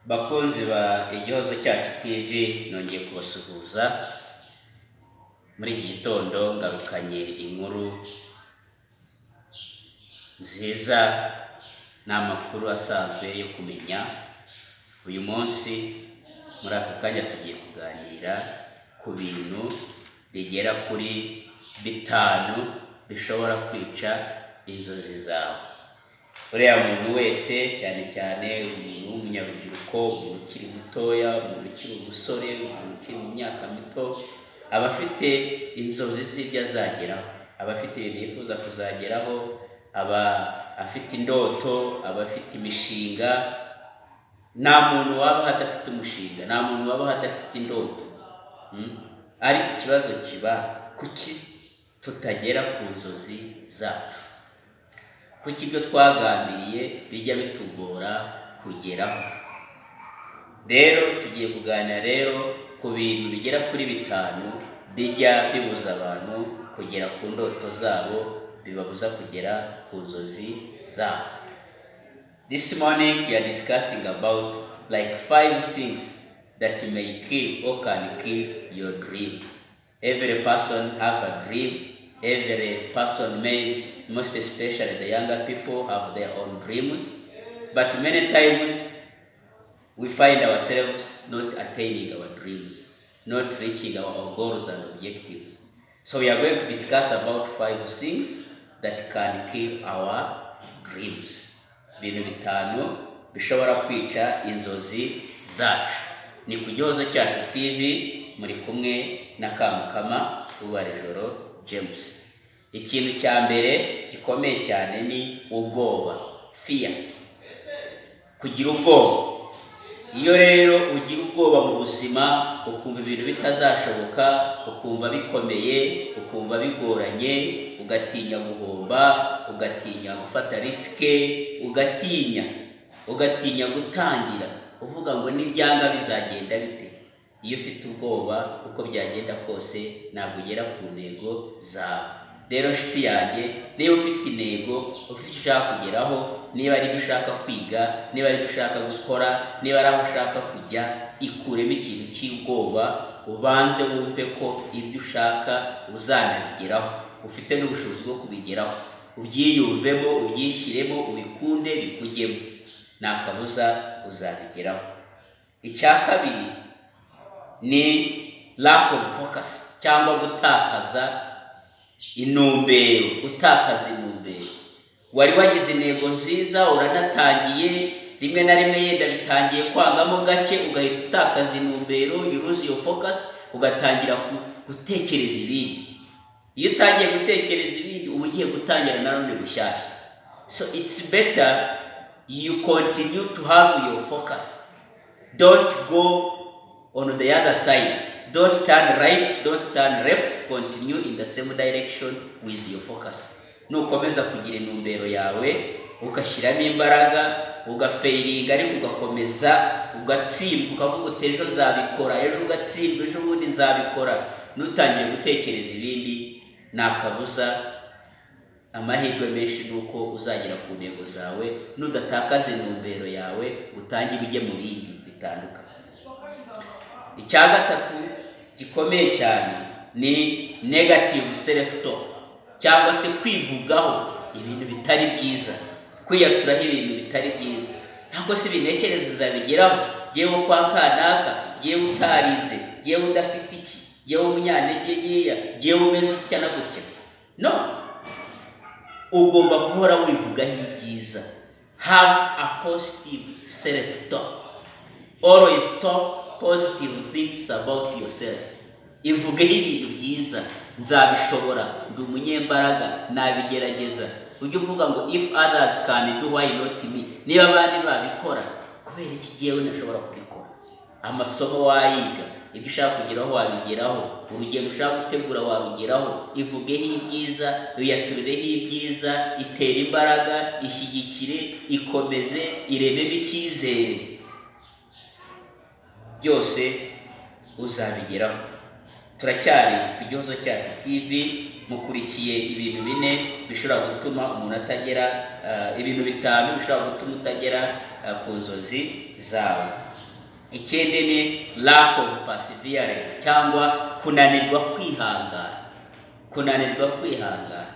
Bakunzi ba Igihozo Cyacu TV, nongeye kubasuhuza. Muri iki gitondo ngarukanye inkuru nziza n'amakuru asanzwe yo kumenya. Uyu munsi muri aka kanya tugiye kuganira ku bintu bigera kuri 5 bishobora kwica inzozi zawe. Uriya muntu wese, cyane cyane umuntu w'umunyarubyiruko, umuntu ukiri mutoya, umuntu ukiri umusore, umuntu ukiri mu myaka mito, aba afite inzozi z'ibyo azageraho, aba afite ibintu yifuza kuzageraho, aba afite indoto, aba afite imishinga. Nta muntu waba adafite umushinga, nta muntu waba adafite indoto. Ariko ikibazo kiba kuki tutagera ku nzozi zacu, kuki ibyo twagambiriye bijya bitugora kugeraho. Rero tugiye kuganira ku bintu bigera kuri 5 bijya bibuza abantu kugera ku ndoto zabo, bibabuza kugera ku nzozi zabo. This morning we are discussing about like 5 things that may kill or can kill your dream. Every person have a dream. Every person may, most especially the younger people, have their own dreams. But many times we find ourselves not attaining our dreams, not reaching our goals and objectives. So we are going to discuss about 5 things that can kill our dreams. Ibintu 5 bishobora kwica inzozi zacu. Ni ku Gihozo Cyacu TV, muri kumwe na Kamukama Ubarijoro James. Ikintu cya mbere gikomeye cyane ni ubwoba, fear. Kugira ubwoba. Iyo rero ugira ubwoba mu buzima, ukumva ibintu bitazashoboka, ukumva bikomeye, ukumva bigoranye, ugatinya guhomba, ugatinya gufata risike, ugatinya gutangira, uvuga ngo nibyanga bizagenda bite. Iyo ufite ubwoba uko byagenda kose ntabwo ugera ku ntego zawe. Rero nshuti yanjye, niba ufite intego, ufite icyo ushaka kugeraho, niba ari ibyo ushaka kwiga, niba ari ibyo ushaka gukora, niba ari aho ushaka kujya, ikuremo ikintu cy'ubwoba, ubanze wumve ko ibyo ushaka uzanabigeraho, ufite n'ubushobozi bwo kubigeraho. Ubyiyumvemo, ubyishyiremo, ubikunde, bikujyemo, nta kabuza uzabigeraho. Icya kabiri ni lack of focus, cyangwa gutakaza intumbero. Wari wagize intego nziza, uranatangiye, rimwe na rimwe yenda bitangiye kwangamo gake, ugahita utakaza intumbero, you lose your focus, ugatangira gutekereza ibindi. Iyo utangiye gutekereza ibindi, uba ugiye gutangira na none bushyashya. So it's better you continue to have your focus. Don't go on the other side. Don't turn right, don't turn left, continue in the same direction with your focus. Nukomeza kugira intumbero yawe, ugashyiramo imbaraga, ugafeiringa, ariko ugakomeza, ugatsimba, ukavuga uti ejo nzabikora, ejo ugatsimba, ejo bundi nzabikora. Nutangiye gutekereza ibindi, nta kabuza amahirwe menshi nuko uzagera ku ntego zawe, nudatakaza intumbero yawe, utangire ujye mu bindi bitandukanye. Icya gatatu gikomeye cyane ni negative self talk, cyangwa se kwivugaho ibintu bitari byiza, kwiyaturaho ibintu bitari byiza. Ntabwo se ibintekerezo zabigeraho, yewe kwa kanaka, yewe utarize, yewe udafite iki, yewe umunyantege nkeya, yewe umeze utya na gutya. No, ugomba guhora wivugaho ibyiza. Have a positive self talk. Always talk positive things about yourself. Ivugeho ibintu byiza, nzabishobora, ndi umunyembaraga, nabigerageza. Ujye uvuga ngo if others can do, why not me? Niba abandi babikora, kubera iki jyewe ntashobora kubikora? Amasomo wayiga, ibyo ushaka kugeraho wabigeraho, urugendo ushaka gutegura wabigeraho. Ivugeho ibyiza, uyaturireho ibyiza, itera imbaraga, ishyigikire, ikomeze, irememo icyizere. Byose uzabigeraho. Turacyari ku Gihozo Cyacu TV, mukurikiye ibintu 4 bishobora gutuma umuntu atagera, ibintu 5 bishobora gutuma utagera ku nzozi zawe. ikindi ni lack of perseverance cyangwa kunanirwa kwihangana. Kunanirwa kwihangana.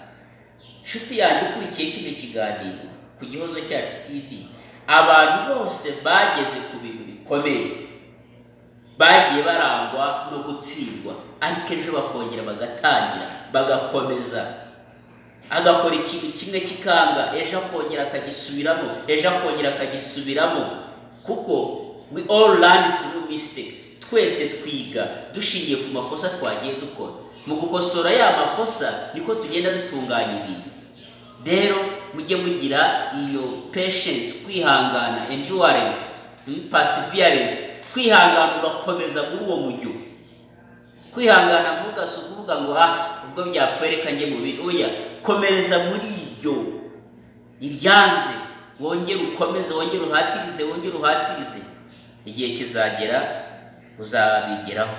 Nshuti yanjye ukurikiye kino kiganiro ku Gihozo Cyacu TV, abantu bose bageze ku bintu bikomeye bagiye barangwa no gutsindwa, ariko ejo bakongera bagatangira bagakomeza, agakora ikintu kimwe kikanga, ejo akongera akagisubiramo, ejo akongera akagisubiramo, kuko we all learn through mistakes. Twese twiga dushingiye ku makosa twagiye dukora. Mu gukosora ya makosa niko tugenda dutunganya ibintu. Rero mujye mugira iyo patience, kwihangana, endurance, perseverance, kwihangana ugakomeza muri uwo mujyo. Kwihangana mvuga si ukuvuga ngo ubwo byapfereka njye mu bintu, oya, komereza muri ibyo ibyanze, wongere ukomeze, wongere uhatirize, wongere uhatirize, igihe kizagera uzabigeraho.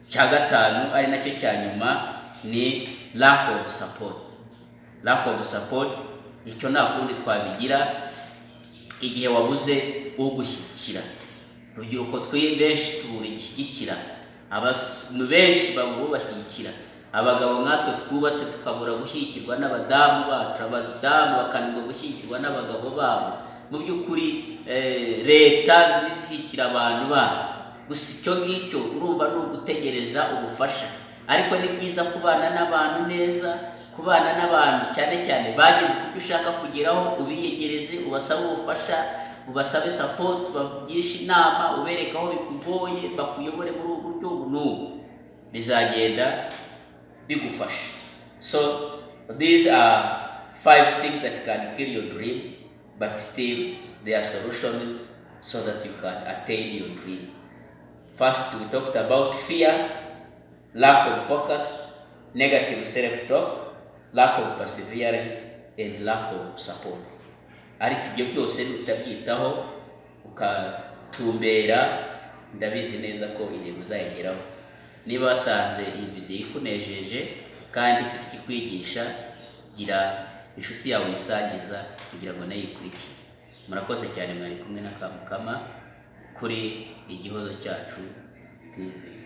Cya gatanu ari nacyo cya nyuma ni lack of support. Lack of support, icyo nta kundi twabigira igihe wabuze ugushyigikira. Urubyiruko benshi tubura igishyigikira, abantu benshi babashyigikira, abagabo nkatwe twubatse tukabura gushyigikirwa n'abadamu bacu, abadamu bakananirwa gushyigikirwa n'abagabo babo. Mu by'ukuri leta zishyigikira abantu babo, gusa icyo ngicyo urumva ni ugutegereza ubufasha. Ariko ni byiza kubana n'abantu neza, kubana n'abantu cyane cyane bageze ku byo ushaka kugeraho, ubiyegereze, ubasabe ubufasha, ubasabe support, bavugisha inama, ubereka aho bikugoye, bakuyobore muri ubu buryo n'ubu, bizagenda bigufasha. So these are 5 things that can kill your dream, but still there are solutions so that you can attain your dream. First, we talked about fear, lack of focus, negative self-talk, lack of perseverance, and lack of support. Ariko ibyo byose utabyitaho ukatumbera, ndabizi neza ko intego uzayigeraho. Niba wasanze iyi video ikunejeje kandi ifite ikikwigisha, gira inshuti yawe yisangiza kugira ngo nayo ikurikire. Murakoze cyane, mwari kumwe na Kamukama kuri Igihozo Cyacu TV.